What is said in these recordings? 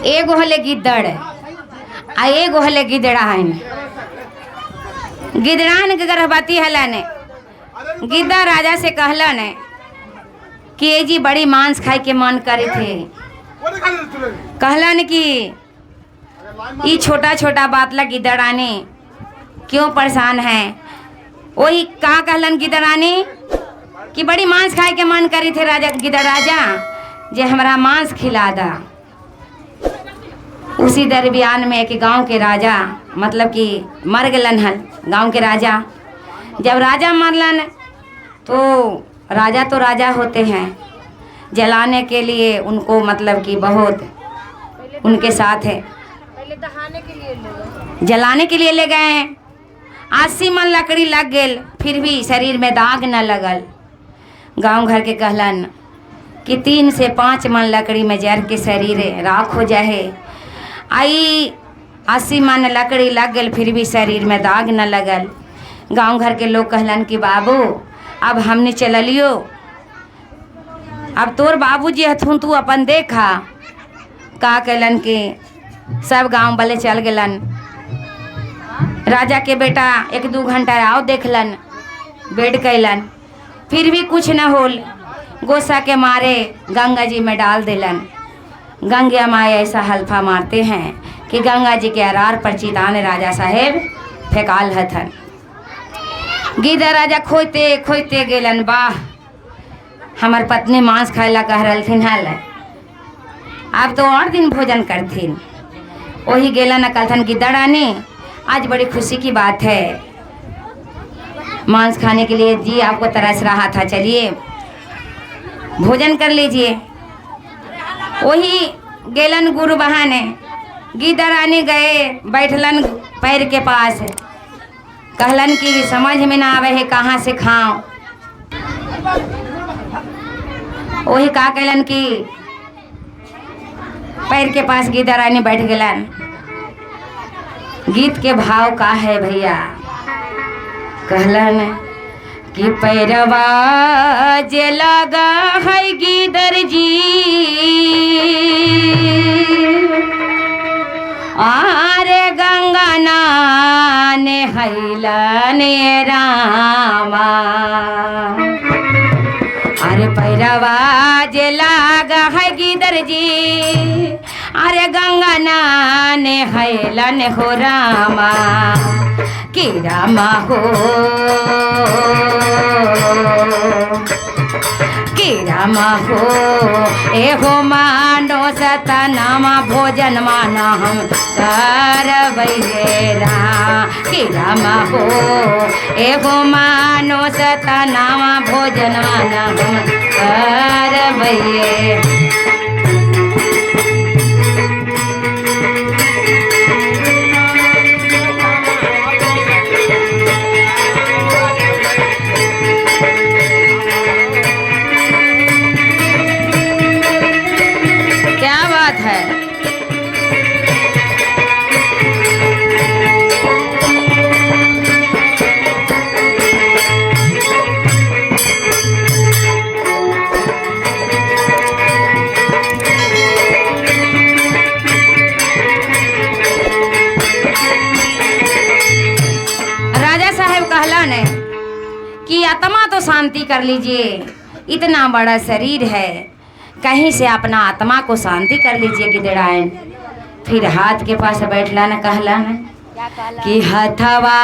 एगो हले गिद्दड़ आ एगो हले गिदड़ान। गिदड़ान के गर्भवती हलन। गिद्दा राजा से कहलन कि ए जी बड़ी मांस खाए के मन करे थे। कहलन कि ये छोटा छोटा बात ला गिदड़ानी क्यों परेशान है। वही का कहलन गिदड़ानी कि बड़ी मांस खाए के मन करी थे राजा गिदड़ राजा जे हमरा मांस खिला दा। उसी दरमियान में एक गांव के राजा मतलब कि मर गलन हल। गांव के राजा जब राजा मरलन तो राजा होते हैं, जलाने के लिए उनको मतलब कि बहुत उनके साथ है, जलाने के लिए ले गए हैं। 80 मन लकड़ी लग गई फिर भी शरीर में दाग न लगल। गांव घर के कहलन कि 3 से 5 मन लकड़ी में जर के शरीर राख हो जाए। आई 80 मन लकड़ी लग गई फिर भी शरीर में दाग न लगल। गांव घर के लोग कहलन कि बाबू अब हमने चलियो, अब तोर बाबूजी हथुन तू अपन देखा। का कहलन कि सब गांव वाले चल गलन। राजा के बेटा 1-2 घंटा आओ देखलन, वेट कैलन फिर भी कुछ न होल। गोसा के मारे गंगा जी में डाल दिलन। गंगा माए ऐसा हल्फा मारते हैं कि गंगा जी के अरार पर चितान राजा साहेब फेंकाल हथन। गिद्दा राजा खोजते खोजते गेलन। वाह हमार पत्नी मांस खाएला कह रहलथिन हल, अब तो और दिन भोजन करथिन। वही गेलन कहथन गिद्दड़ानी आज बड़ी खुशी की बात है, मांस खाने के लिए जी आपको तरस रहा था, चलिए भोजन कर लीजिए। वही गेलन गुरु बहाने। गिद्दड़ानी गए बैठलन पैर के पास, कहलन कि समझ में ना आवे है कहाँ से खाऊं। वही का कहलन कि पैर के पास गिद्दड़ानी बैठ गेलन। गीत के भाव का है भैया, कहलन कि पैरवा जे लगा है गिदर जी आरे गंगा नाने हैलने रामा। अरे पैरवा जे लगा है गिदर जी अरे गंगा नाने हैलन हो रामा। कि रामा हो कि रामा हो एहो मानो सतनामा भोजन माना हम करबैये राम। कि रामा हो एहो मानो सतनामा भोजन माना हम करबैये। कि आत्मा तो शांति कर लीजिए, इतना बड़ा शरीर है, कहीं से अपना आत्मा को शांति कर लीजिए गिदड़ान। फिर हाथ के पास बैठला न कहला न कि हथवा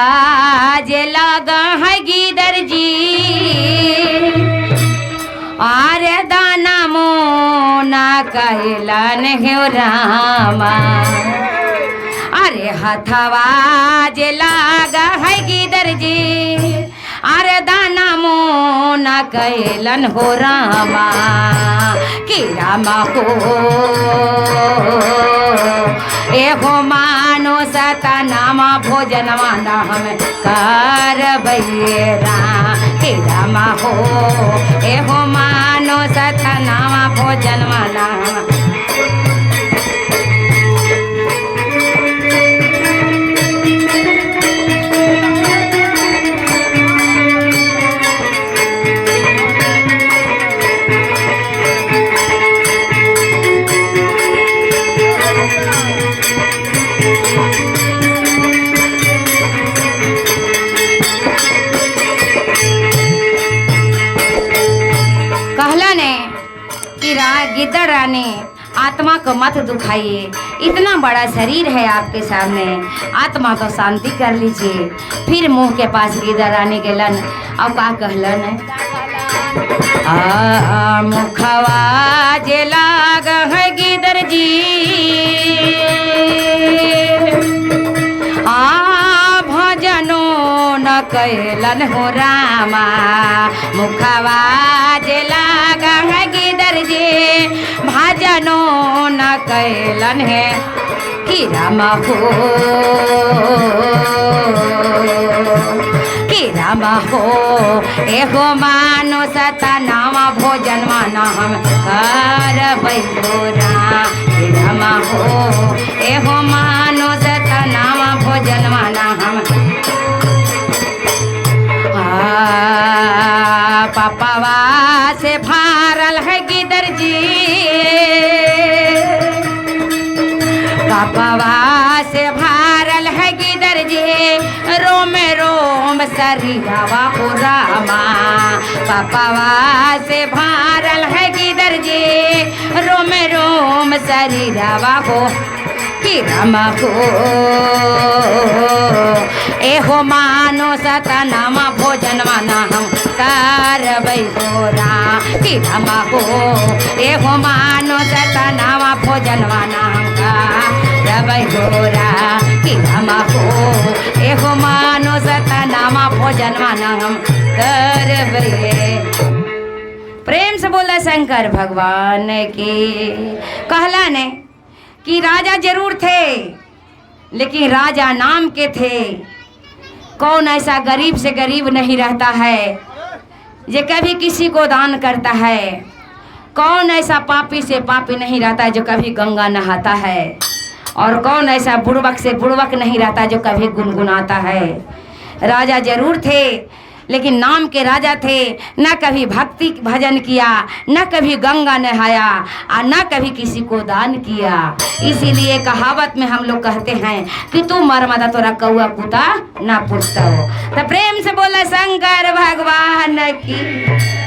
जे लगा है गिदर जी आरे दाना मोना कहलन हो रामा। अरे हथवा जे लगा है गिदर जी अरे दाना मोना कैलन हो रामा। कि रामा हो एगो मानो सतनामा भोजन माना हम करबैये राम। कि रामा हो एगो मानो सतनामा भोजन माना हम। आत्मा को मत दुखाइए, इतना बड़ा शरीर है आपके सामने, आत्मा को शांति कर लीजिए। फिर मुंह के पास गिदर रानी गेलन और का कहलन, मुखवा जे लाग है गिदर जी, भजनो न कैलन हो रामा, मुखवा जे लाग है गिदर जी, भजनो न कैलन है कि रामा हो, कि रामा हो। एहो मानो सतनामा भोजन माना हम करबै गोरा, कि रामा हो। एहो मानो सतनामा भोजन माना हम, पापावा से भारल है गिदर जी, पापावा से भारल है गिदर जी, रोम रोम शरीरवा हो रामा, पापावा से भारल है गिदर जी, रोम रोम शरीरवा हो कि रामा हो। एहो मानो सतनामा भोजन माना हम करबै गोरा, कि रामा हो। एहो मानो सतनामा भोजन माना हम करबै गोरा, कि रामा हो। एहो मानो सतनामा भोजन माना हम करबै। प्रेम से बोला शंकर भगवान की। कहला ने कि राजा जरूर थे, लेकिन राजा नाम के थे। कौन ऐसा गरीब से गरीब नहीं रहता है जो कभी किसी को दान करता है? कौन ऐसा पापी से पापी नहीं रहता है जो कभी गंगा नहाता है? और कौन ऐसा बुड़बक से बुड़बक नहीं रहता जो कभी गुनगुनाता है? राजा जरूर थे, लेकिन नाम के राजा थे। न कभी भक्ति भजन किया, न कभी गंगा नहाया, और न कभी किसी को दान किया। इसीलिए कहावत में हम लोग कहते हैं कि तू मरमदा तोरा कौआ कुता ना पूछता हो। तो प्रेम से बोला शंकर भगवान की।